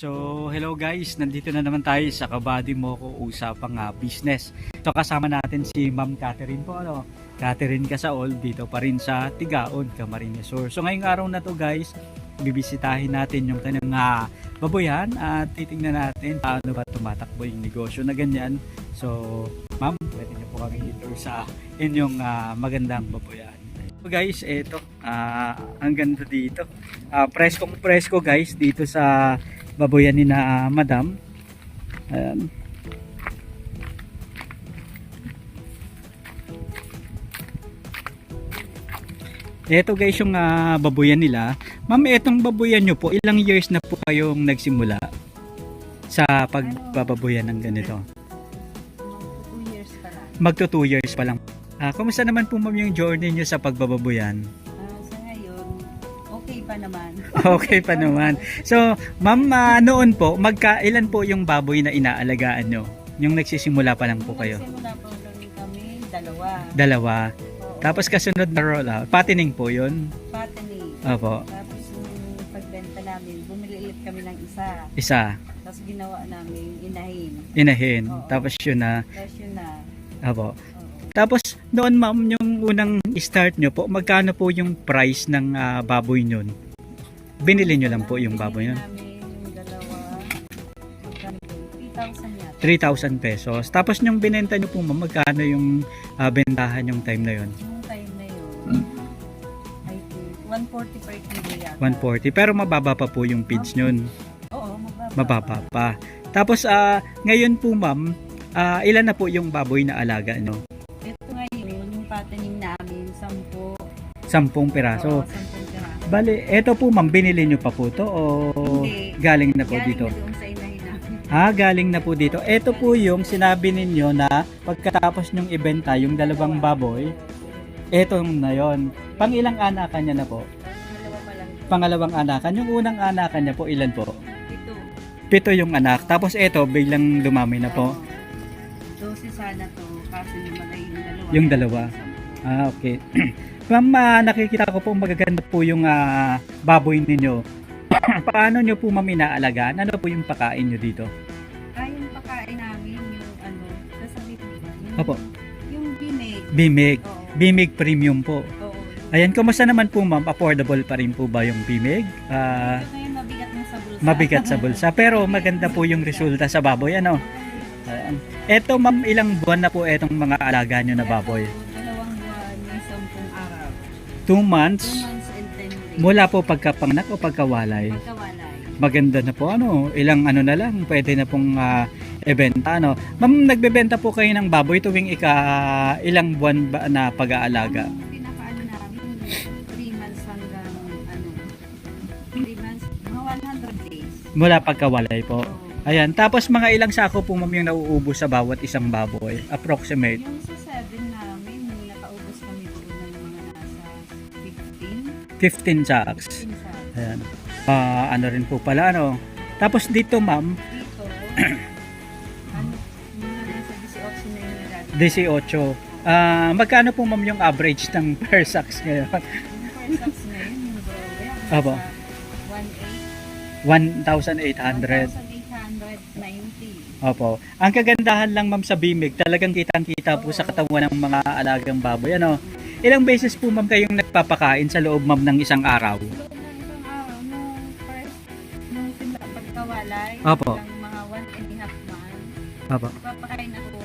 So, hello guys, nandito na naman tayo sa Kabady Moko Usapang Business. So, kasama natin si Ma'am Catherine po, Catherine Casaol, dito pa rin sa Tigaon, Camarines Sur. So, ngayong araw na to guys, bibisitahin natin yung kanyang baboyan at titingnan natin paano ba tumatakbo yung negosyo na ganyan. So, Ma'am, pwede niyo po kami dito sa inyong magandang baboyan. So guys, eto, ang ganda dito. Presko guys, dito sa baboyan ni na Madam. Ayan. Ito guys yung baboyan nila. Ma'am, etong baboyan nyo po, ilang years na po kayong nagsimula sa pagbababoyan ng ganito? Magto 2 years pa lang. Kumusta naman po ma'am yung journey nyo sa pagbababoyan? Sa ngayon, okay pa naman. Okay pa naman. So, ma'am, noon po, ilan po yung baboy na inaalagaan nyo? Yung nagsisimula pa lang po kayo? Nagsimula po lang kami, dalawa. Dalawa. Oo. Tapos kasunod na roll out. Patining po yun? Patani. Opo. Tapos yung pagbenta namin, bumili ulit kami ng isa. Isa. Tapos ginawa namin inahin. Inahin. Oo. Tapos yun na. Tapos yun na. Opo. Oo. Tapos noon ma'am, yung unang start nyo po, magkano po yung price ng baboy nyon? Binili nyo lang po yung baboy nyon? Binili namin yung dalawa. Magkano po? 3,000 yata. 3,000 pesos. Tapos yung binenta nyo po ma'am, magkano yung bentahan yung time na yon? Yung time na yun, I think, 140 per kilo yata. 140. Pero mababa pa po yung feeds nyon. Oo, Mababa pa. Tapos ngayon po ma'am, ilan na po yung baboy na alaga nyo? Ito ngayon, yung patanim namin, 10. 10 piraso. Oo, 10 piraso. Bale, eto po ma'am, binili nyo pa po to o Hindi. galing na po Galing dito? na doon sa inahin namin. Galing na po dito. Eto po yung sinabi ninyo na pagkatapos nyong ibenta yung dalawang baboy, eto na yon. Pang ilang anakan niya na po? Dalawa pa lang. Pangalawang anakan. Yung unang anakan niya po, ilan po? Ito. 7 yung anak. Tapos eto, biglang dumami na po. 12 sana to, kaso lumalay yung dalawa. Yung dalawa. Okay. Ma'am, nakikita ko po magaganda po yung baboy ninyo. Paano nyo po ma'am inaalagaan? Ano po yung pakain nyo dito? Yung pakain namin, yung ano, sasabihin ko ba? Opo. Yung bimig. Bimig. Oo. Bimig premium po. Oo. Ayan, kumusta naman po ma'am? Affordable pa rin po ba yung bimig? Ito ngayon mabigat na sa bulsa. Mabigat sa bulsa. Pero maganda po yung resulta sa baboy. Ano? Ayan. Eto ma'am, ilang buwan na po etong mga alaga nyo na baboy? 2 buwan, may 10 araw. 2 months? 2 months and 10 days. Mula po pagkapanganak o pagkawalay? Pagkawalay. Maganda na po ano, ilang ano na lang, pwede na pong ibenta ano. Ma'am, nagbebenta po kayo ng baboy tuwing ilang buwan ba na pag-aalaga? Ang pinakaano namin, 3 months hanggang 3 months, mga 100 days. Mula pagkawalay po. Oo. Ayan, tapos mga ilang sako po ma'am yung nauubos sa bawat isang baboy? Approximate? Yung sa 7 namin, may nakaubos kami doon ng mga nasa 15. 15 sacks. 15 sacks. Ayan. Ano rin po pala ano. Tapos dito ma'am, Dito, ano, yung nasa 18 na yung nilagay. 18. Magkano po ma'am yung average ng per sacks ngayon? Yung per sacks na yun, yung grower, Abo. nasa 1,800. 1,890. Opo. Ang kagandahan lang ma'am sa bimig, talagang kitang-kita po sa katawan ng mga alagang baboy. Ano? Ilang beses po ma'am kayong nagpapakain sa loob ma'am ng isang araw? Loob ng isang araw, nung first, nung pagkawalay, Opo. ng mga 1.5 months, Opo. papakain ako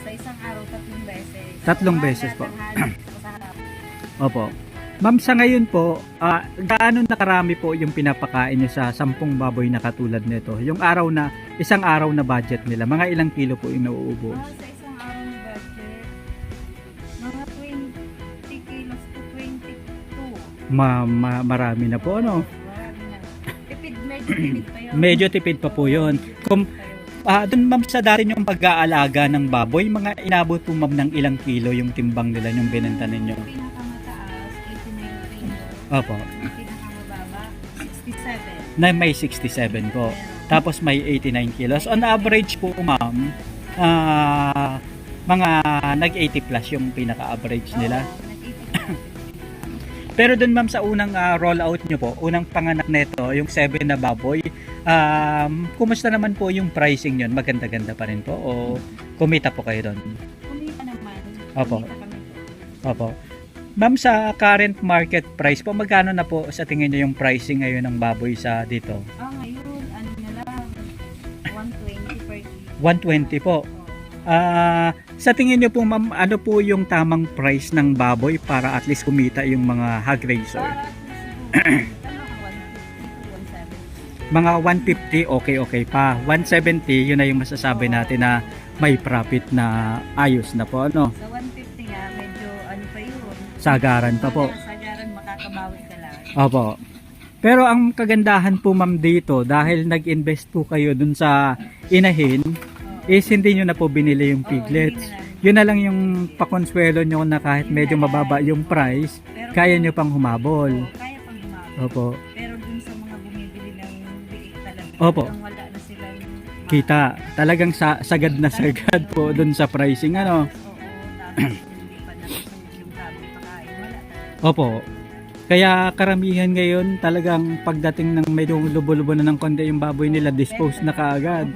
sa isang araw 3 beses. 3 beses po. Sa harap. Opo. Ma'am, sa ngayon po, gaano nakarami po yung pinapakain nyo sa 10 baboy na katulad nito? Yung araw na, isang araw na budget nila, mga ilang kilo po yung nauubos? Sa isang araw na budget, mga 20 kilos to 22. Marami na po, ano? Marami na. Tipid, medyo tipid pa yun. Medyo tipid pa po yun. Doon ma'am sa dati yung pag-aalaga ng baboy, mga inabot po ma'am ng ilang kilo yung timbang nila yung binenta ninyo? Pinakamataas, 89 kilos. Opo. Pinakamababa, 67. Na may 67 po. Tapos may 89 kilos. On average po ma'am, mga nag-80 plus yung pinaka-average nila. Oo, nag-80. Pero dun ma'am sa unang rollout nyo po, unang panganak nito, yung 7 na baboy, kumusta naman po yung pricing yun? Maganda-ganda pa rin po o kumita po kayo doon? Kumita naman. Opo. Kumita kami. Opo. Ma'am, sa current market price po, magkano na po sa tingin nyo yung pricing ngayon ng baboy sa dito? Ngayon, ano na lang, 120 per kilo. 120 po. Sa tingin nyo po ma'am, ano po yung tamang price ng baboy para at least kumita yung mga hog raiser? Para at least siguro, Mga 150, okay pa. 170, yun na yung masasabi natin na may profit na ayos na po, ano? sa 150 nga, medyo ano pa yun. Sagaran pa po. Sagaran, makakabawi ka lang. Opo. Pero ang kagandahan po ma'am dito, dahil nag-invest po kayo dun sa inahin, is hindi nyo na po binili yung piglets. Yun na lang yung pakonsuelo nyo na kahit medyo mababa yung price, kaya nyo pang humabol. Kaya pang humabol. Opo. Pero dun sa mga bumibili ng biik talaga, Opo. parang wala na silang Kita. Talagang sagad na sagad po dun sa pricing, ano? Oo, tapos hindi pa nasusunod yung tamang pakain. Wala talaga. Opo. Kaya karamihan ngayon talagang pagdating ng medyo lubo-lubo na ng konti yung baboy nila, dispose na kaagad.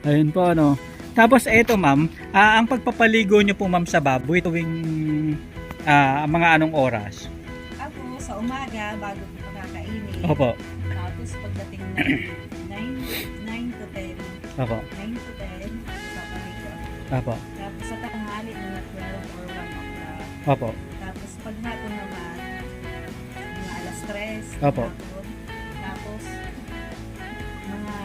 Ayun po, ano. Tapos eto ma'am, ang pagpapaligo nyo po ma'am sa baboy tuwing mga anong oras? Ako, sa umaga, bago ko pakakainin. Opo. Tapos pagdating ng 9 to 10, Opo. 9 to 10, papaligo. Opo. Tapos sa tanghali, mga 12 or 1 o'clock. Opo. Tapos pag hapon naman, mga alas 3. Opo. hapon. Tapos, mga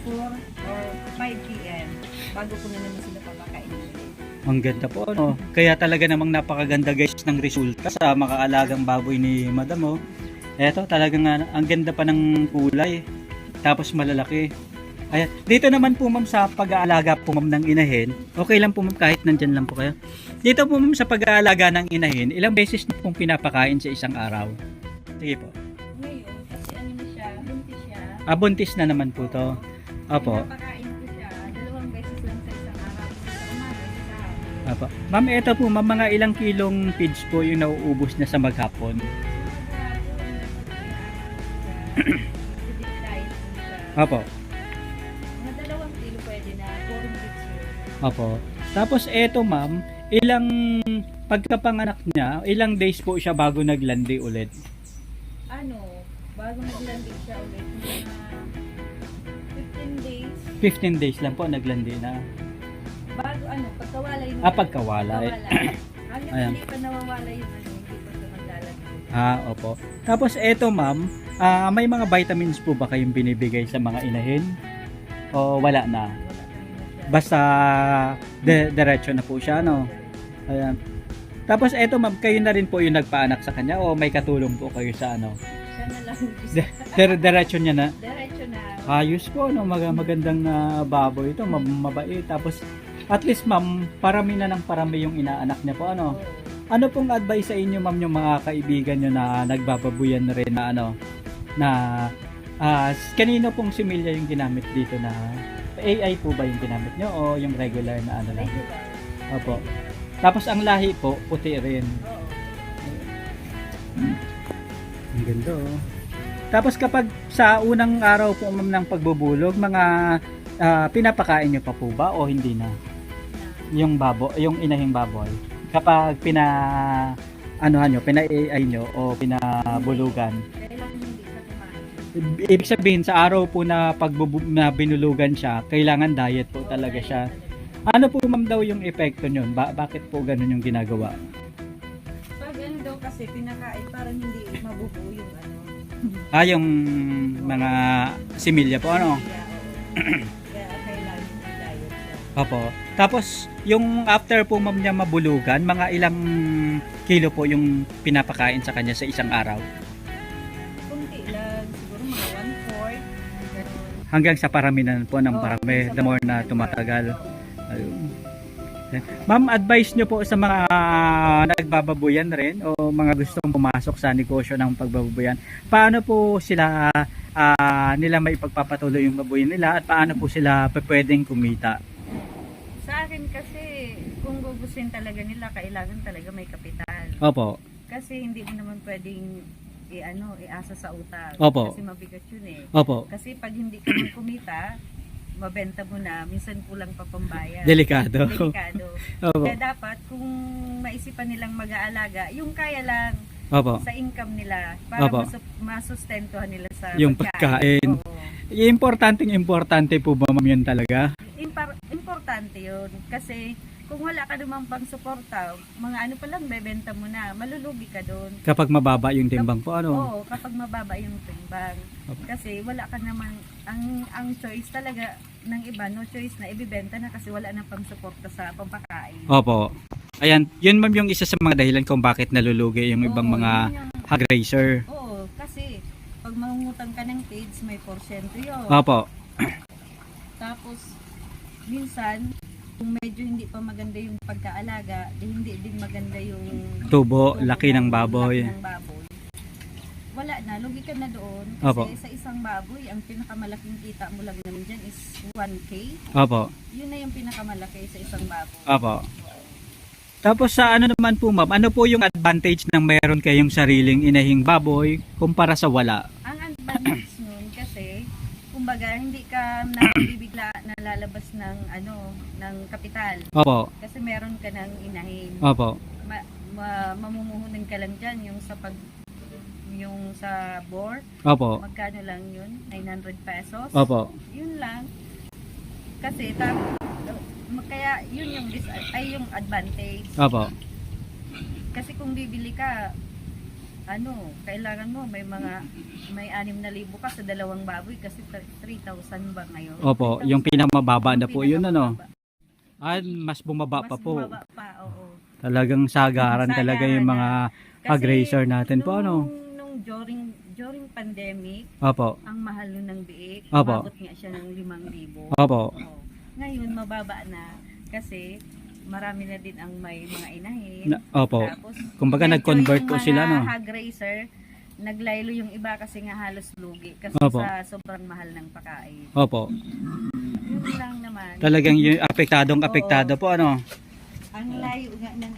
4 or 5 p.m. bago ko na naman sila papakainin ulit. Ang ganda po, ano. Kaya talaga namang napakaganda guys ng resulta sa makaalagang baboy ni Madam, oh. Eto, talagang ang ganda pa ng kulay. Tapos malalaki. Ayan. Dito naman po ma'am sa pag-aalaga po ma'am ng inahin, okay lang po ma'am kahit nandyan lang po kayo. Dito po ma'am sa pag-aalaga ng inahin, ilang beses na pong pinapakain sa isang araw? Sige po. Ngayon, kasi ano na siya, buntis siya. Buntis na naman po to. Opo. Pinapakain ko siya, 2 beses lang sa isang araw. Sa umaga, sa hapon. Opo. Ma'am, eto po ma'am, mga ilang kilong feeds po yung nauubos na sa maghapon? Opo. Mga 2 kilo pwede na, 4 weeks yun. Opo. Tapos eto ma'am, ilang pagkapanganak niya, ilang days po siya bago naglandi ulit? Bago naglanding siya ulit, mga 15 days. 15 days lang po naglandi na. Bago pagkawalay mo. Pagkawalay. Hanggang Ayan. hindi pa nawawala yung hindi pa siya maglalagay. Opo. Tapos eto ma'am, may mga vitamins po ba kayong binibigay sa mga inahin? O wala na? Wala kami na siya. Basta diretso na po siya, no? Ayan. Tapos eto ma'am, kayo na rin po yung nagpaanak sa kanya o may katulong po kayo sa ano? Siya na lang. Diretso niya na? Diretso na. Ayos po, no? Magandang baboy ito, mabait. Tapos at least ma'am, parami na ng parami yung inaanak niya po, ano? Oo. Ano pong advice sa inyo ma'am yung mga kaibigan nyo na nagbababuyan na rin na ano? Na kanino pong similya yung ginamit dito na AI po ba yung ginamit nyo o yung regular na ano lang? Regular. Opo. Tapos ang lahi po, puti rin. Oo. Ang ganda, oh. Tapos kapag sa unang araw po ma'am ng pagbubulog, mga pinapakain nyo pa po ba o hindi na? Yung yung inahing baboy. Kapag pina-AI nyo o pinabulugan. Kailangan hindi siya kumain. Ibig sabihin sa araw po na na binulugan siya, kailangan diet po talaga siya. Ano po ma'am daw yung epekto nyon? Bakit po ganun yung ginagawa? Pag daw kasi pinakain, parang hindi mabubuo yung Yung mga similya po, ano? Kaya kailangan hindi diet siya. Opo. Tapos, yung after po ma'am niya mabulugan, mga ilang kilo po yung pinapakain sa kanya sa isang araw? Kunti lang, siguro mga 1/4. Ganun. Hanggang sa parami na po ng Oo, parami, sa the more na parami. tumatagal. Ayun. Ma'am, advice nyo po sa mga nagbababuyan rin o mga gustong pumasok sa negosyo ng pagbababuyan. Paano po sila nila may pagpapatuloy yung babuyan nila at paano po sila pwedeng kumita? Sa akin kasi, kung gugustuhin talaga nila, kailangan talaga may kapital. Opo. Kasi hindi mo naman pwedeng iasa sa utang. Opo. Kasi mabigat yun eh. Opo. Kasi pag hindi ka man kumita, mabenta mo na, minsan kulang pa pambayad. Delikado. Delikado. Opo. Kaya dapat kung maisipan nilang mag-aalaga, yung kaya lang Opo. sa income nila para Opo. masustentuhan nila sa Yung pagkain. Oo. Importante po ba ma'am yun talaga? Importante yun kasi kung wala ka naman pang suporta, mga ano pa lang bebenta mo na, malulugi ka doon. Kapag mababa yung timbang po, ano? Oo, kapag mababa yung timbang. Opo. Kasi wala ka naman, ang choice talaga ng iba, no choice na ibibenta na kasi wala na pang suporta sa pampakain. Opo. Ayan, yun ma'am yung isa sa mga dahilan kung bakit nalulugi yung ibang Oo, mga yun yung- hog raiser. Oo, kasi pag mangungutang ka ng kids, may porsyento yun. Opo. Tapos, minsan, kung medyo hindi pa maganda yung pagkaalaga, hindi din maganda yung Tubo, laki ng baboy. laki ng baboy. Wala na, lugi ka na doon. Kasi Opo. sa isang baboy, ang pinakamalaking kita mo lang naman dyan is 1K. Opo. Yun na yung pinakamalaki sa isang baboy. Opo. Tapos sa ano naman po ma'am, ano po yung advantage ng meron kayong sariling inahing baboy kumpara sa wala? Ang advantage nun kasi, kumbaga, hindi ka nabibigla na lalabas ng ng kapital. Opo. Kasi meron ka ng inahin. Opo. Mamumuhunan ka lang dyan yung sa board. Opo. Magkano lang yun? 900 pesos. Opo. Yun lang. Kasi kaya yun yung advantage. Opo. Kasi kung bibili ka, kailangan mo may 6,000 ka sa dalawang baboy kasi 3,000 ba ngayon? Opo, 3,000. yung pinakamababa na po yun ano. Pinakamababa. Mas bumaba Mas pa po. bumaba pa, oo. Talagang sagaran talaga yung mga hog raiser natin po ano. Nung during pandemic, Opo. ang mahal nun ng biik, Opo. umabot nga siya ng 5,000. Opo. Oo. Ngayon, mababa na kasi marami na din ang may mga inahin. Opo. Tapos, Kumbaga medyo nag-convert yung po sila no. mga hog raiser, naglaylo yung iba kasi nga halos lugi kasi Opo. sa sobrang mahal ng pagkain. Opo. Yun lang naman. Talagang yung apektado po ano. Ang layo nga ng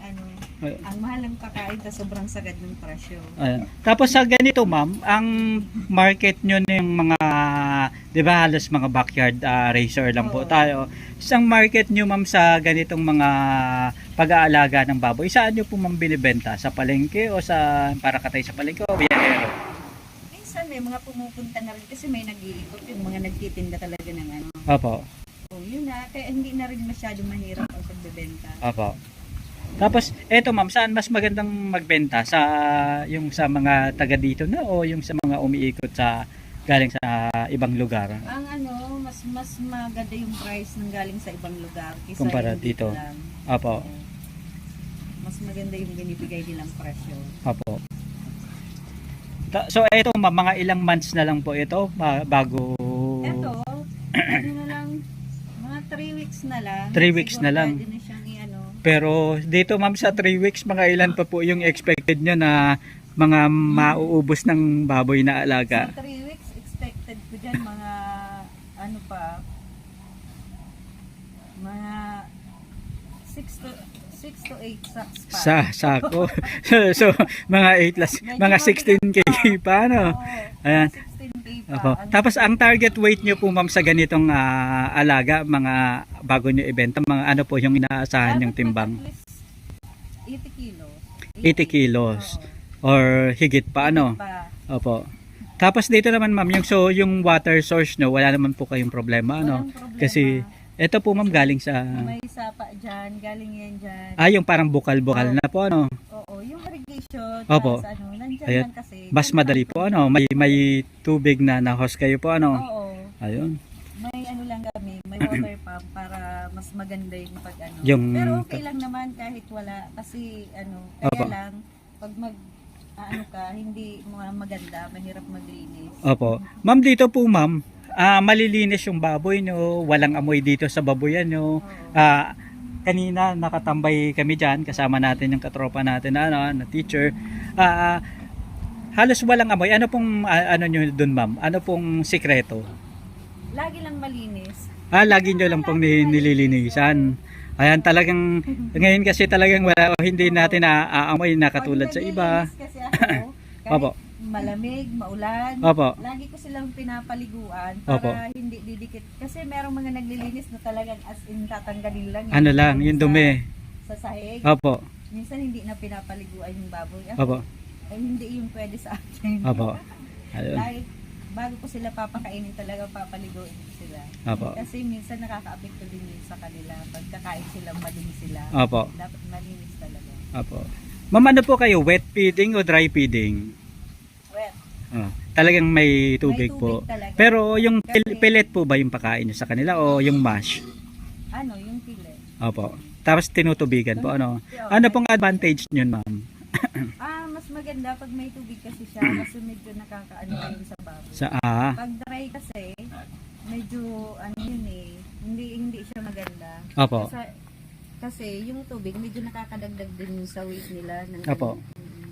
ang mahal ng pagkain sa sobrang sagad ng presyo. Ayan. Tapos sa ganito ma'am, ang market nyo ng mga, di ba halos mga backyard racer lang po Oo. tayo. Isang market nyo ma'am sa ganitong mga pag-aalaga ng baboy, saan nyo po ma'am binibenta? Sa palengke o para katay sa palengke o biyahero? Minsan may mga pumupunta na rin kasi may nag-iikot yung mga nagtitinda talaga ng Opo. Oh, yun na, kaya hindi na rin masyado mahirap ang pagbebenta. Opo. Tapos eto ma'am, saan mas magandang magbenta? Yung sa mga taga dito na o yung sa mga umiikot galing sa ibang lugar? Ang mas maganda yung price ng galing sa ibang lugar kaysa Kumpara yung dito. lang. Opo. Oo. Mas maganda yung binibigay nilang presyo. Opo. So eto ma'am, mga ilang months na lang po ito bago Ito, na lang, mga 3 weeks na lang. 3 weeks Siguro na lang. pwede na siyang Pero dito ma'am sa 3 weeks, mga ilan pa po yung expected nyo na mga mauubos ng baboy na alaga? Sa 3 weeks, expected ko dyan mga mga 6 to 8 sacks pa. Sa sako. so mga 8 plus, mga 16 kg pa ano? Oo, Ayan. 16K pa. Opo. Tapos ang target weight nyo po ma'am sa ganitong alaga, mga bago nyo ibenta, mga ano po yung inaasahan yung timbang? At least 80 kilos. 80 kilos. Oo. Or higit pa ano? Pa. Opo. Tapos dito naman ma'am, yung water source nyo, wala naman po kayong problema ano? Walang problema. Kasi ito po ma'am galing sa May sapa dyan, galing yan dyan. yung parang bukal-bukal na po ano. Oo, yung irrigation, Opo. nandyan Ayan. lang kasi. Mas madali po ano, may tubig na na-host kayo po ano. Oo. Ayun. May lang kami, may water pump para mas maganda yung Yung- Pero okay lang naman kahit wala kasi kaya Opo. lang pag hindi maganda, mahirap maglinis. Opo. Ma'am dito po ma'am, malilinis yung baboy nyo, walang amoy dito sa baboyan nyo. Oo. Kanina nakatambay kami dyan, kasama natin yung katropa natin na teacher. Halos walang amoy. Ano pong nyo dun ma'am? Ano pong sikreto? Lagi lang malinis. Lagi nyo lang pong nililinisan. Ayan, talagang, ngayon kasi talagang wala, hindi natin naaamoy na katulad sa Pag iba. naglilinis kasi ako, kahit Opo. malamig, maulan, Opo. lagi ko silang pinapaliguan Opo. para hindi didikit. Kasi merong mga naglilinis na talagang as in tatanggalin lang. Ano lang, yung dumi. Sa sahig. Opo. Minsan hindi na pinapaliguan yung baboy. Opo. Ay, hindi yung pwede sa akin. Opo. Ayun. Lagi, bago ko sila papakainin talaga papaliguin ko sila. Opo. Kasi minsan nakaka-apekto din yun sa kanila. Pagkakain sila, malinis sila. Opo. Dapat malinis talaga. Opo. Ma'am, ano po kayo? Wet feeding o dry feeding? Wet. Oh, talagang may tubig, May po. tubig talaga. Pero yung Kasi- pellet po ba yung pakain nyo sa kanila o yung mash? Ano, yung pile. Opo. Tapos tinutubigan po. Ano? Oo. Ano pong advantage nyo, ma'am? Mas maganda pag may tubig kasi siya kasi medyo nakakaano yun sa baboy. Sa Pag dry kasi, medyo ano yun eh, hindi siya maganda. Opo. Kasi yung tubig medyo nakakadagdag din sa weight nila. Ng Opo. Mm.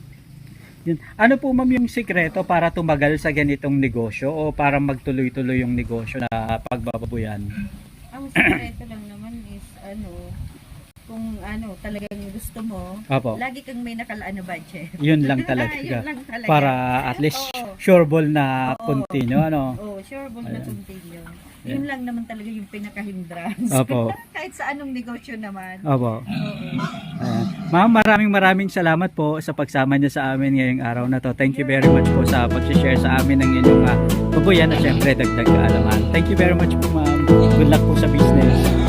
Yun. Ano po ma'am yung sikreto para tumagal sa ganitong negosyo o para magtuloy-tuloy yung negosyo na pagbababoyan? Ang sekreto lang naman is kung talagang gusto mo, Opo. lagi kang may nakalaan na budget. Yun lang talaga. Yun lang talaga. Para at least Oo. sure ball na Oo. continue. Ano? Oh, sure ball na Ayan. continue. Yun lang naman talaga yung pinaka-hindrance. Opo. Kahit sa anong negosyo naman. Opo. Oo. Ayan. Ma'am, maraming salamat po sa pagsama niyo sa amin ngayong araw na to. Thank you very much po sa pag-share sa amin ng inyong babuyan at syempre dagdag kaalaman. Thank you very much po, ma'am. Good luck po sa business.